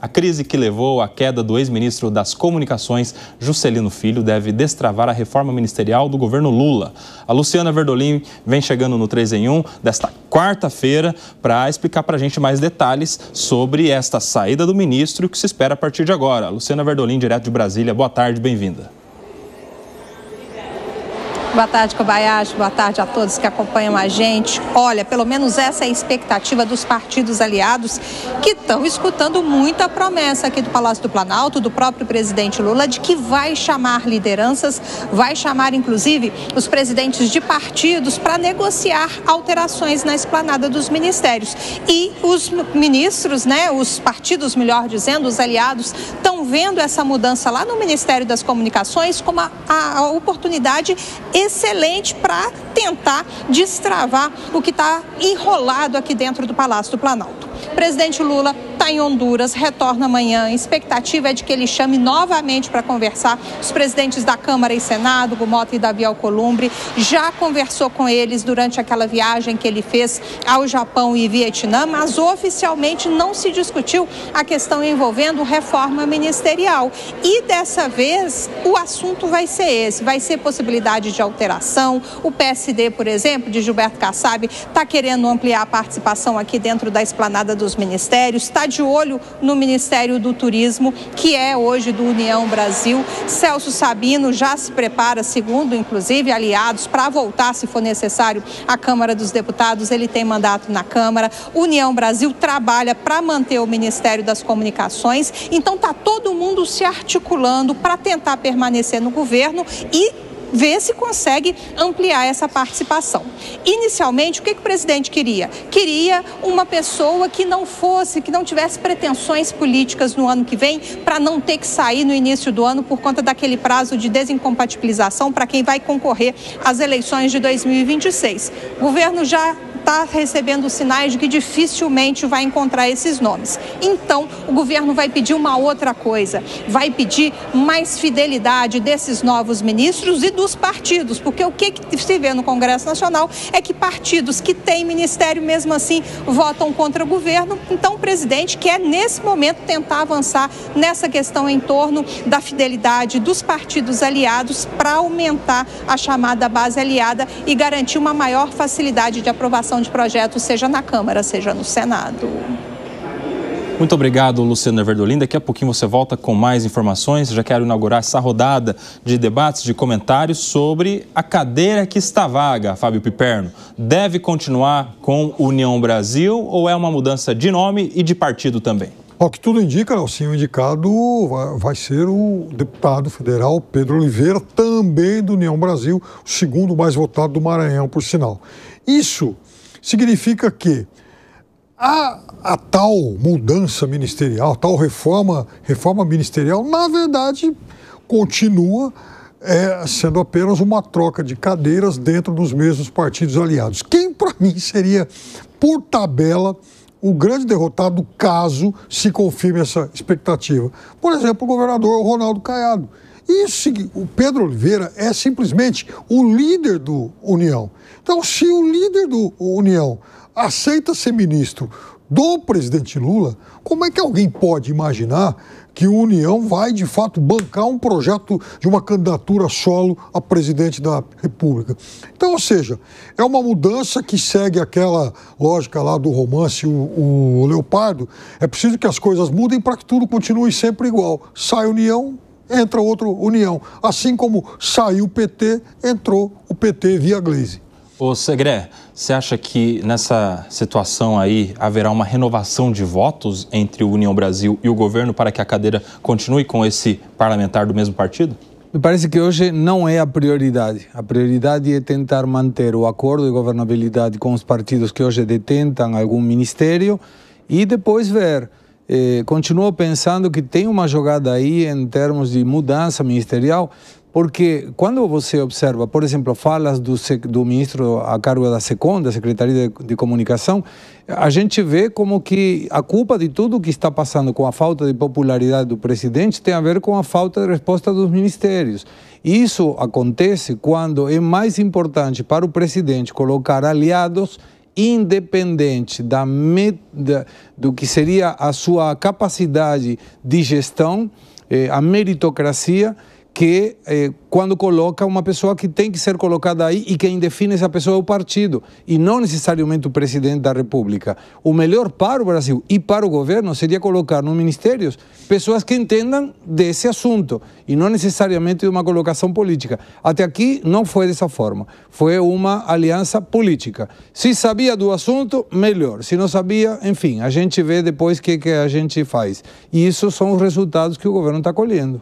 A crise que levou à queda do ex-ministro das Comunicações, Juscelino Filho, deve destravar a reforma ministerial do governo Lula. A Luciana Verdolim vem chegando no 3 em 1 desta quarta-feira para explicar para a gente mais detalhes sobre esta saída do ministro e o que se espera a partir de agora. Luciana Verdolim, direto de Brasília. Boa tarde, bem-vinda. Boa tarde, Kobayashi. Boa tarde a todos que acompanham a gente. Olha, pelo menos essa é a expectativa dos partidos aliados que estão escutando muita promessa aqui do Palácio do Planalto, do próprio presidente Lula, de que vai chamar lideranças, vai chamar inclusive os presidentes de partidos para negociar alterações na esplanada dos ministérios. E os ministros, os partidos, melhor dizendo, os aliados, estão vendo essa mudança lá no Ministério das Comunicações como a oportunidade excelente para tentar destravar o que está enrolado aqui dentro do Palácio do Planalto. O presidente Lula está em Honduras, retorna amanhã. A expectativa é de que ele chame novamente para conversar os presidentes da Câmara e Senado, Gumota e Davi Alcolumbre. Já conversou com eles durante aquela viagem que ele fez ao Japão e Vietnã, mas oficialmente não se discutiu a questão envolvendo reforma ministerial. E dessa vez o assunto vai ser esse, vai ser possibilidade de alteração. O PSD, por exemplo, de Gilberto Kassab, está querendo ampliar a participação aqui dentro da esplanada dos ministérios, está de olho no Ministério do Turismo, que é hoje do União Brasil. Celso Sabino já se prepara, segundo inclusive aliados, para voltar, se for necessário, à Câmara dos Deputados. Ele tem mandato na Câmara. União Brasil trabalha para manter o Ministério das Comunicações. Então está todo mundo se articulando para tentar permanecer no governo e ver se consegue ampliar essa participação. Inicialmente, o que o presidente queria? Queria uma pessoa que não tivesse pretensões políticas no ano que vem, para não ter que sair no início do ano por conta daquele prazo de desincompatibilização para quem vai concorrer às eleições de 2026. O governo já está recebendo sinais de que dificilmente vai encontrar esses nomes. Então, o governo vai pedir uma outra coisa, vai pedir mais fidelidade desses novos ministros e dos partidos, porque o que se vê no Congresso Nacional é que partidos que têm ministério, mesmo assim, votam contra o governo. Então, o presidente quer, nesse momento, tentar avançar nessa questão em torno da fidelidade dos partidos aliados para aumentar a chamada base aliada e garantir uma maior facilidade de aprovação de projetos, seja na Câmara, seja no Senado. Muito obrigado, Luciana Verdolim. Daqui a pouquinho você volta com mais informações. Já quero inaugurar essa rodada de debates, de comentários sobre a cadeira que está vaga, Fábio Piperno. Deve continuar com União Brasil ou é uma mudança de nome e de partido também? O que tudo indica, sim, o indicado vai ser o deputado federal Pedro Oliveira, também do União Brasil, o segundo mais votado do Maranhão, por sinal. Isso significa que a tal mudança ministerial, a tal reforma ministerial, na verdade, continua sendo apenas uma troca de cadeiras dentro dos mesmos partidos aliados. Quem, para mim, seria, por tabela, o grande derrotado caso se confirme essa expectativa? Por exemplo, o governador Ronaldo Caiado. O Pedro Oliveira é simplesmente o líder do União. Então, se o líder do União aceita ser ministro do presidente Lula, como é que alguém pode imaginar que o União vai, de fato, bancar um projeto de uma candidatura solo a presidente da República? Então, ou seja, é uma mudança que segue aquela lógica lá do romance o Leopardo. É preciso que as coisas mudem para que tudo continue sempre igual. Sai União, entra outra União. Assim como saiu o PT, entrou o PT via Gleisi. Ô Segré, você acha que nessa situação aí haverá uma renovação de votos entre o União Brasil e o governo para que a cadeira continue com esse parlamentar do mesmo partido? Me parece que hoje não é a prioridade. A prioridade é tentar manter o acordo de governabilidade com os partidos que hoje detentam algum ministério e depois ver. Continuo pensando que tem uma jogada aí em termos de mudança ministerial, porque quando você observa, por exemplo, falas do ministro a cargo da SECOM, da Secretaria de Comunicação, a gente vê como que a culpa de tudo o que está passando com a falta de popularidade do presidente tem a ver com a falta de resposta dos ministérios. Isso acontece quando é mais importante para o presidente colocar aliados independente do que seria a sua capacidade de gestão, a meritocracia, que quando coloca uma pessoa que tem que ser colocada aí e quem define essa pessoa é o partido e não necessariamente o presidente da República. O melhor para o Brasil e para o governo seria colocar nos ministérios pessoas que entendam desse assunto e não necessariamente de uma colocação política. Até aqui não foi dessa forma, foi uma aliança política. Se sabia do assunto, melhor. Se não sabia, enfim, a gente vê depois o que a gente faz. E isso são os resultados que o governo está colhendo.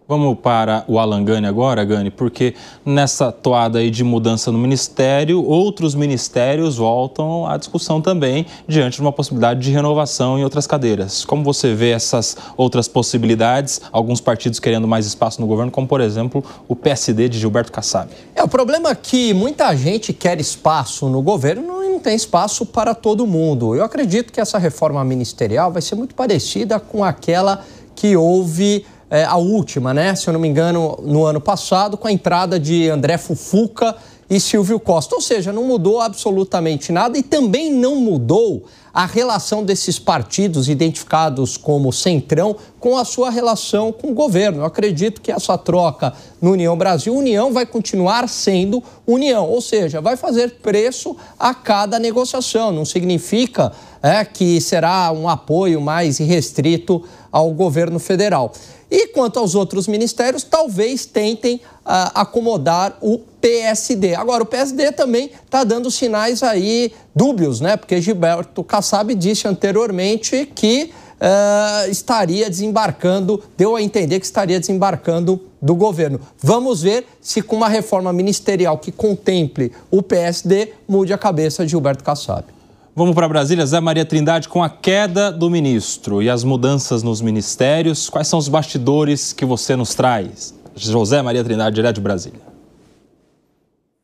Vamos para o Alan Gani agora, Gani, porque nessa toada aí de mudança no ministério, outros ministérios voltam à discussão também diante de uma possibilidade de renovação em outras cadeiras. Como você vê essas outras possibilidades, alguns partidos querendo mais espaço no governo, como por exemplo o PSD de Gilberto Kassab? O problema é que muita gente quer espaço no governo e não tem espaço para todo mundo. Eu acredito que essa reforma ministerial vai ser muito parecida com aquela que houve... a última, né? Se eu não me engano, no ano passado, com a entrada de André Fufuca e Silvio Costa. Ou seja, não mudou absolutamente nada e também não mudou a relação desses partidos identificados como centrão com a sua relação com o governo. Eu acredito que essa troca no União Brasil, União vai continuar sendo União, ou seja, vai fazer preço a cada negociação. Não significa que será um apoio mais irrestrito ao governo federal. E quanto aos outros ministérios, talvez tentem acomodar o PSD. Agora, o PSD também está dando sinais aí dúbios, né? Porque Gilberto Kassab disse anteriormente que estaria desembarcando, deu a entender que estaria desembarcando do governo. Vamos ver se com uma reforma ministerial que contemple o PSD mude a cabeça de Gilberto Kassab. Vamos para Brasília, Zé Maria Trindade, com a queda do ministro e as mudanças nos ministérios. Quais são os bastidores que você nos traz? José Maria Trindade, direto de Brasília.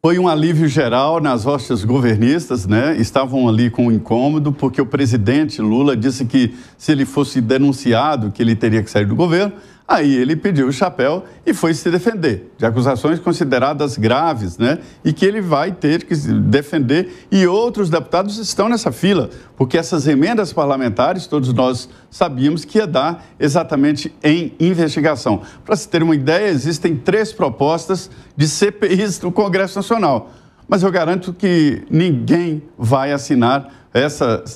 Foi um alívio geral nas hostes governistas, né? Estavam ali com um incômodo, porque o presidente Lula disse que se ele fosse denunciado, que ele teria que sair do governo. Aí ele pediu o chapéu e foi se defender de acusações consideradas graves, né? E que ele vai ter que se defender. E outros deputados estão nessa fila, porque essas emendas parlamentares, todos nós sabíamos que ia dar exatamente em investigação. Para se ter uma ideia, existem 3 propostas de CPIs no Congresso Nacional. Mas eu garanto que ninguém vai assinar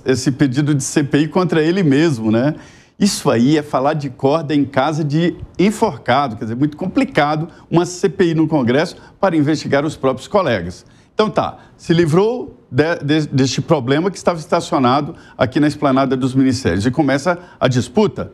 esse pedido de CPI contra ele mesmo, né? Isso aí é falar de corda em casa de enforcado, quer dizer, muito complicado uma CPI no Congresso para investigar os próprios colegas. Então se livrou deste problema que estava estacionado aqui na esplanada dos ministérios e começa a disputa.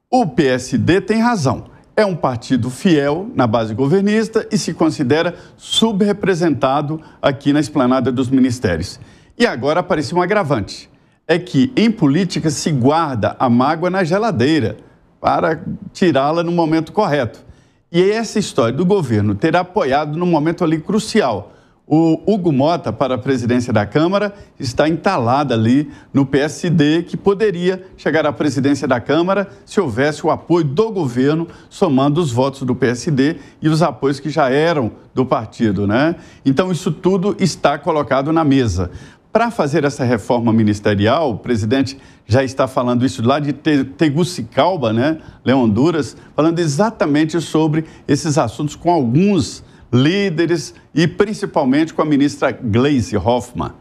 O PSD tem razão, é um partido fiel na base governista e se considera subrepresentado aqui na esplanada dos ministérios. E agora apareceu um agravante. É que, em política, se guarda a mágoa na geladeira para tirá-la no momento correto. E essa história do governo ter apoiado no momento ali crucial. O Hugo Mota, para a presidência da Câmara, está entalado ali no PSD, que poderia chegar à presidência da Câmara se houvesse o apoio do governo, somando os votos do PSD e os apoios que já eram do partido, né? Então, isso tudo está colocado na mesa. Para fazer essa reforma ministerial, o presidente já está falando isso lá de Tegucigalpa, né, Honduras, falando exatamente sobre esses assuntos com alguns líderes e principalmente com a ministra Gleisi Hoffmann.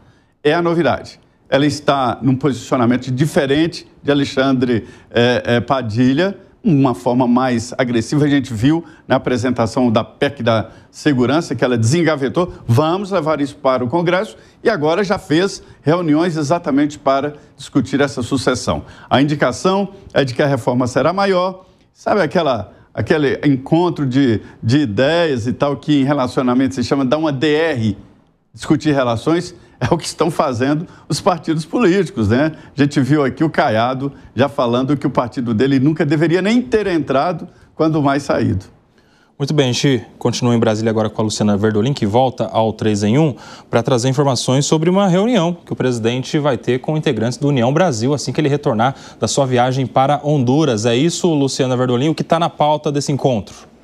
É a novidade. Ela está num posicionamento diferente de Alexandre Padilha, uma forma mais agressiva. A gente viu na apresentação da PEC da Segurança que ela desengavetou. Vamos levar isso para o Congresso e agora já fez reuniões exatamente para discutir essa sucessão. A indicação é de que a reforma será maior. Sabe aquele encontro de ideias e tal que em relacionamento se chama dar uma DR, discutir relações? É o que estão fazendo os partidos políticos, né? A gente viu aqui o Caiado já falando que o partido dele nunca deveria nem ter entrado, quando mais saído. Muito bem, a gente continua em Brasília agora com a Luciana Verdolim, que volta ao 3 em 1 para trazer informações sobre uma reunião que o presidente vai ter com integrantes do União Brasil assim que ele retornar da sua viagem para Honduras. É isso, Luciana Verdolim, o que está na pauta desse encontro?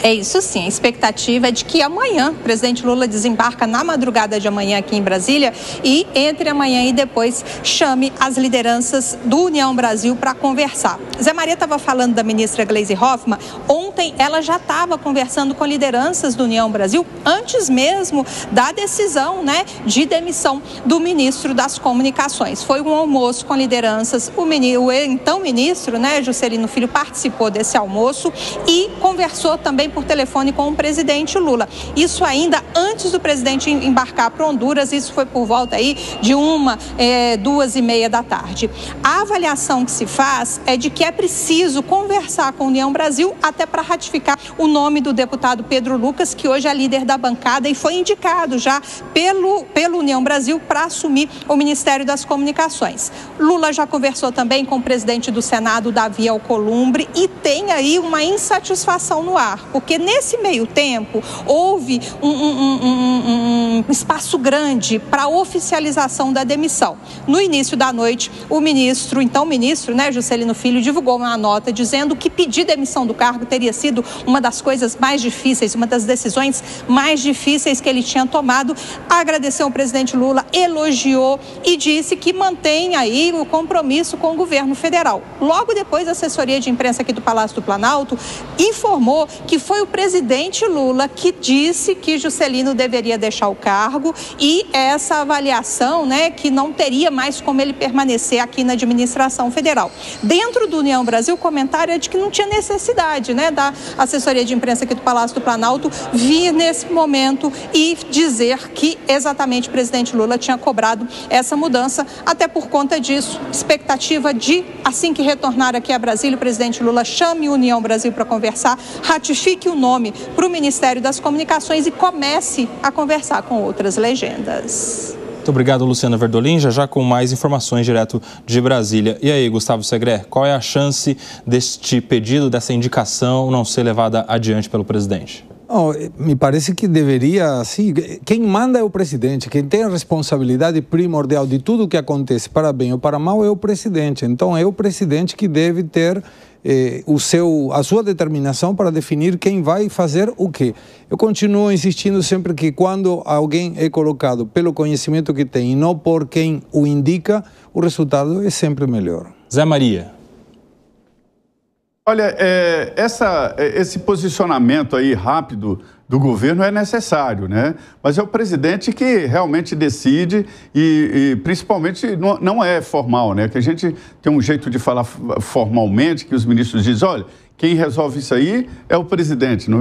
É isso sim, a expectativa é de que amanhã o presidente Lula desembarca na madrugada de amanhã aqui em Brasília e entre amanhã e depois chame as lideranças do União Brasil para conversar. Zé Maria estava falando da ministra Gleisi Hoffmann, ontem ela já estava conversando com lideranças do União Brasil antes mesmo da decisão, né, de demissão do ministro das Comunicações. Foi um almoço com lideranças, o então ministro, né, Juscelino Filho, participou desse almoço e conversou também por telefone com o presidente Lula. Isso ainda antes do presidente embarcar para Honduras, isso foi por volta aí de 2h30 da tarde. A avaliação que se faz é de que é preciso conversar com a União Brasil até para ratificar o nome do deputado Pedro Lucas, que hoje é líder da bancada e foi indicado já pelo União Brasil para assumir o Ministério das Comunicações. Lula já conversou também com o presidente do Senado, Davi Alcolumbre, e tem aí uma insatisfação no ar, porque nesse meio tempo houve um espaço grande para a oficialização da demissão. No início da noite, então ministro, né, Juscelino Filho, divulgou uma nota dizendo que pedir demissão do cargo teria sido uma das coisas mais difíceis, uma das decisões mais difíceis que ele tinha tomado. Agradeceu ao presidente Lula, elogiou e disse que mantém aí o compromisso com o governo federal. Logo depois, a assessoria de imprensa aqui do Palácio do Planalto informou que foi o presidente Lula que disse que Juscelino deveria deixar o cargo e essa avaliação, né, que não teria mais como ele permanecer aqui na administração federal. Dentro do União Brasil, o comentário é de que não tinha necessidade, né, da assessoria de imprensa aqui do Palácio do Planalto vir nesse momento e dizer que exatamente o presidente Lula tinha cobrado essa mudança, até por conta disso, expectativa de, assim que retornar aqui a Brasília, o presidente Lula chame o União Brasil para conversar, ratifique o nome para o Ministério das Comunicações e comece a conversar com outras legendas. Muito obrigado, Luciana Verdolim. Já com mais informações direto de Brasília. E aí, Gustavo Segré, qual é a chance deste pedido, dessa indicação não ser levada adiante pelo presidente? Oh, me parece que deveria, assim, quem manda é o presidente, quem tem a responsabilidade primordial de tudo o que acontece, para bem ou para mal, é o presidente. Então é o presidente que deve ter a sua determinação para definir quem vai fazer o quê. Eu continuo insistindo sempre que quando alguém é colocado pelo conhecimento que tem e não por quem o indica, o resultado é sempre melhor. Zé Maria. Olha, esse posicionamento aí rápido do governo é necessário, né? Mas é o presidente que realmente decide e principalmente não é formal, né? Que a gente tem um jeito de falar formalmente, que os ministros dizem, olha, quem resolve isso aí é o presidente, no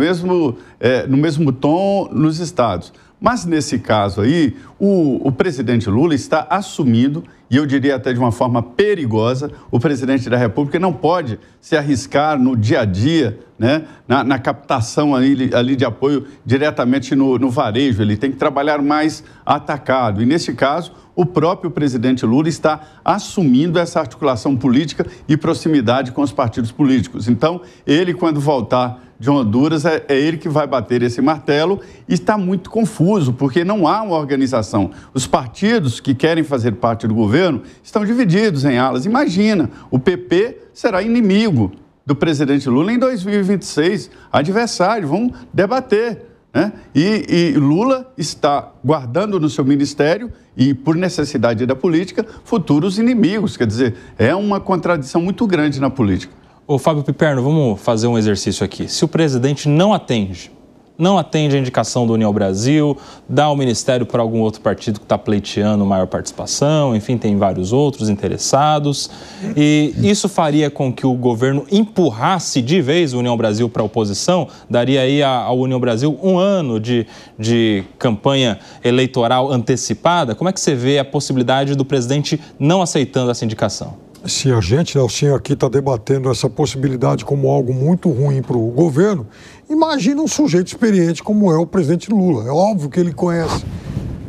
mesmo tom nos estados. Mas nesse caso aí, o presidente Lula está assumindo, e eu diria até de uma forma perigosa, o presidente da República não pode se arriscar no dia a dia, né, na captação ali de apoio diretamente no varejo. Ele tem que trabalhar mais atacado. E nesse caso, o próprio presidente Lula está assumindo essa articulação política e proximidade com os partidos políticos. Então, ele, quando voltar de Honduras, é ele que vai bater esse martelo e está muito confuso, porque não há uma organização. Os partidos que querem fazer parte do governo estão divididos em alas. Imagina, o PP será inimigo do presidente Lula em 2026, adversário, vão debater, né? E Lula está guardando no seu ministério e, por necessidade da política, futuros inimigos. Quer dizer, é uma contradição muito grande na política. Ô, Fábio Piperno, vamos fazer um exercício aqui. Se o presidente não atende a indicação do União Brasil, dá o ministério para algum outro partido que está pleiteando maior participação, enfim, tem vários outros interessados, e isso faria com que o governo empurrasse de vez o União Brasil para a oposição, daria aí ao União Brasil um ano de campanha eleitoral antecipada? Como é que você vê a possibilidade do presidente não aceitando essa indicação? Se a gente, Nelsinho, aqui está debatendo essa possibilidade como algo muito ruim para o governo, imagina um sujeito experiente como é o presidente Lula. É óbvio que ele conhece,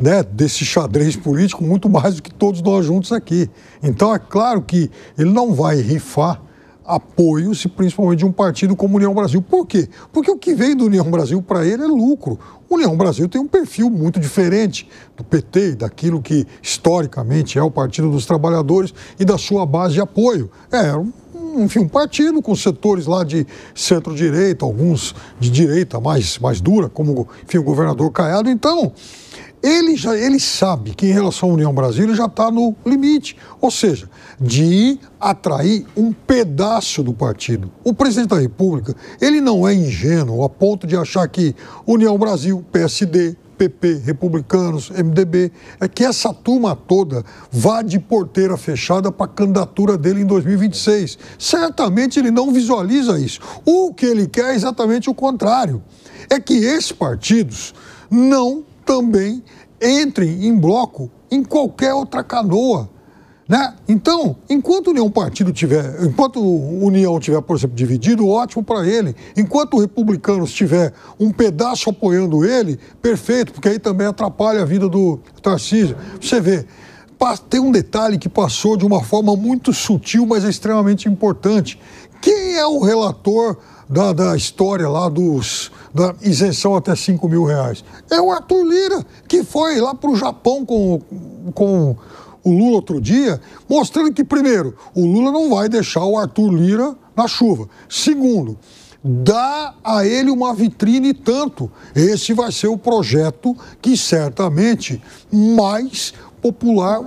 né, desse xadrez político muito mais do que todos nós juntos aqui. Então é claro que ele não vai rifar apoio-se principalmente de um partido como União Brasil. Por quê? Porque o que vem do União Brasil para ele é lucro. O União Brasil tem um perfil muito diferente do PT e daquilo que historicamente é o Partido dos Trabalhadores e da sua base de apoio. É um partido com setores lá de centro-direita, alguns de direita mais dura, como, enfim, o governador Caiado. Então, ele sabe que em relação à União Brasil ele já está no limite, ou seja, de atrair um pedaço do partido. O presidente da República, ele não é ingênuo a ponto de achar que União Brasil, PSD, PP, Republicanos, MDB, é que essa turma toda vá de porteira fechada para a candidatura dele em 2026. Certamente ele não visualiza isso. O que ele quer é exatamente o contrário. É que esses partidos não também entrem em bloco em qualquer outra canoa, né? Então, enquanto o União tiver, por exemplo, dividido, ótimo para ele. Enquanto o Republicanos tiver um pedaço apoiando ele, perfeito, porque aí também atrapalha a vida do Tarcísio. Você vê, tem um detalhe que passou de uma forma muito sutil, mas é extremamente importante. Quem é o relator da história lá da isenção até R$5.000? É o Arthur Lira, que foi lá para o Japão com o Lula outro dia, mostrando que, primeiro, o Lula não vai deixar o Arthur Lira na chuva. Segundo, dá a ele uma vitrine e tanto. Esse vai ser o projeto que certamente mais popular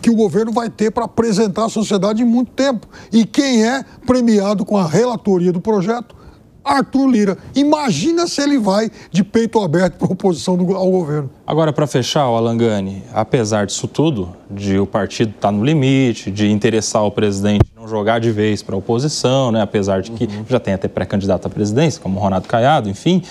que o governo vai ter para apresentar à sociedade em muito tempo. E quem é premiado com a relatoria do projeto? Arthur Lira. Imagina se ele vai de peito aberto para a oposição ao governo. Agora, para fechar, o Alangani, apesar disso tudo, de o partido estar no limite, de interessar o presidente não jogar de vez para a oposição, né, apesar de que já tem até pré-candidato à presidência, como Ronaldo Caiado, enfim,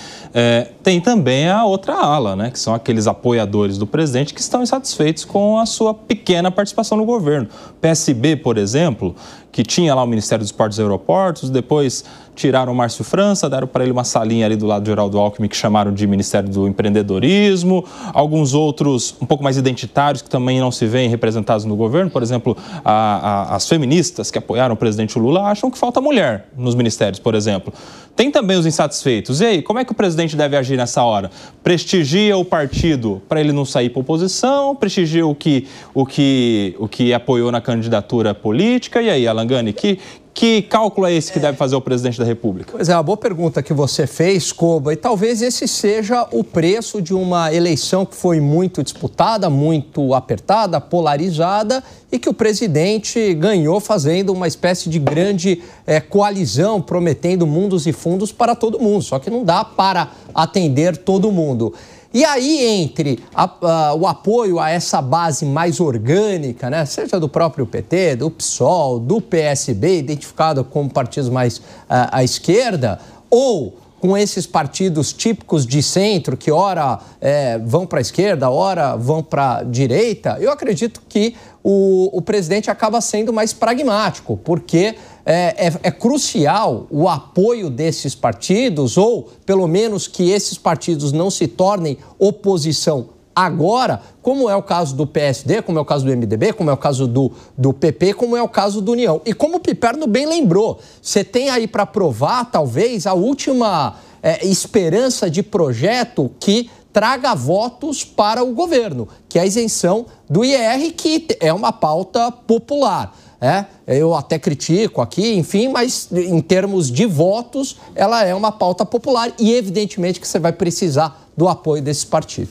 tem também a outra ala, né, que são aqueles apoiadores do presidente que estão insatisfeitos com a sua pequena participação no governo. PSB, por exemplo, que tinha lá o Ministério dos Portos e Aeroportos, depois tiraram o Márcio França, deram para ele uma salinha ali do lado de Geraldo Alckmin que chamaram de Ministério do Empreendedorismo, alguns outros um pouco mais identitários que também não se veem representados no governo, por exemplo, as feministas que apoiaram o presidente Lula acham que falta mulher nos ministérios, por exemplo. Tem também os insatisfeitos. E aí, como é que o presidente deve agir nessa hora? Prestigia o partido para ele não sair para oposição, prestigia o que apoiou na candidatura política, e aí, Alangani, que cálculo é esse que deve fazer o presidente da República? Pois é, uma boa pergunta que você fez, Koba, e talvez esse seja o preço de uma eleição que foi muito disputada, muito apertada, polarizada, e que o presidente ganhou fazendo uma espécie de grande coalizão, prometendo mundos e fundos para todo mundo, só que não dá para atender todo mundo. E aí, entre o apoio a essa base mais orgânica, né, seja do próprio PT, do PSOL, do PSB, identificado como partidos mais à esquerda, ou com esses partidos típicos de centro, que ora vão para a esquerda, ora vão para a direita, eu acredito que o presidente acaba sendo mais pragmático, porque é crucial o apoio desses partidos, ou pelo menos que esses partidos não se tornem oposição agora, como é o caso do PSD, como é o caso do MDB, como é o caso do PP, como é o caso do União. E como o Piperno bem lembrou, você tem aí para provar, talvez, a última esperança de projeto que traga votos para o governo, que é a isenção do IR, que é uma pauta popular. Eu até critico aqui, enfim, mas em termos de votos, ela é uma pauta popular e evidentemente que você vai precisar do apoio desses partidos.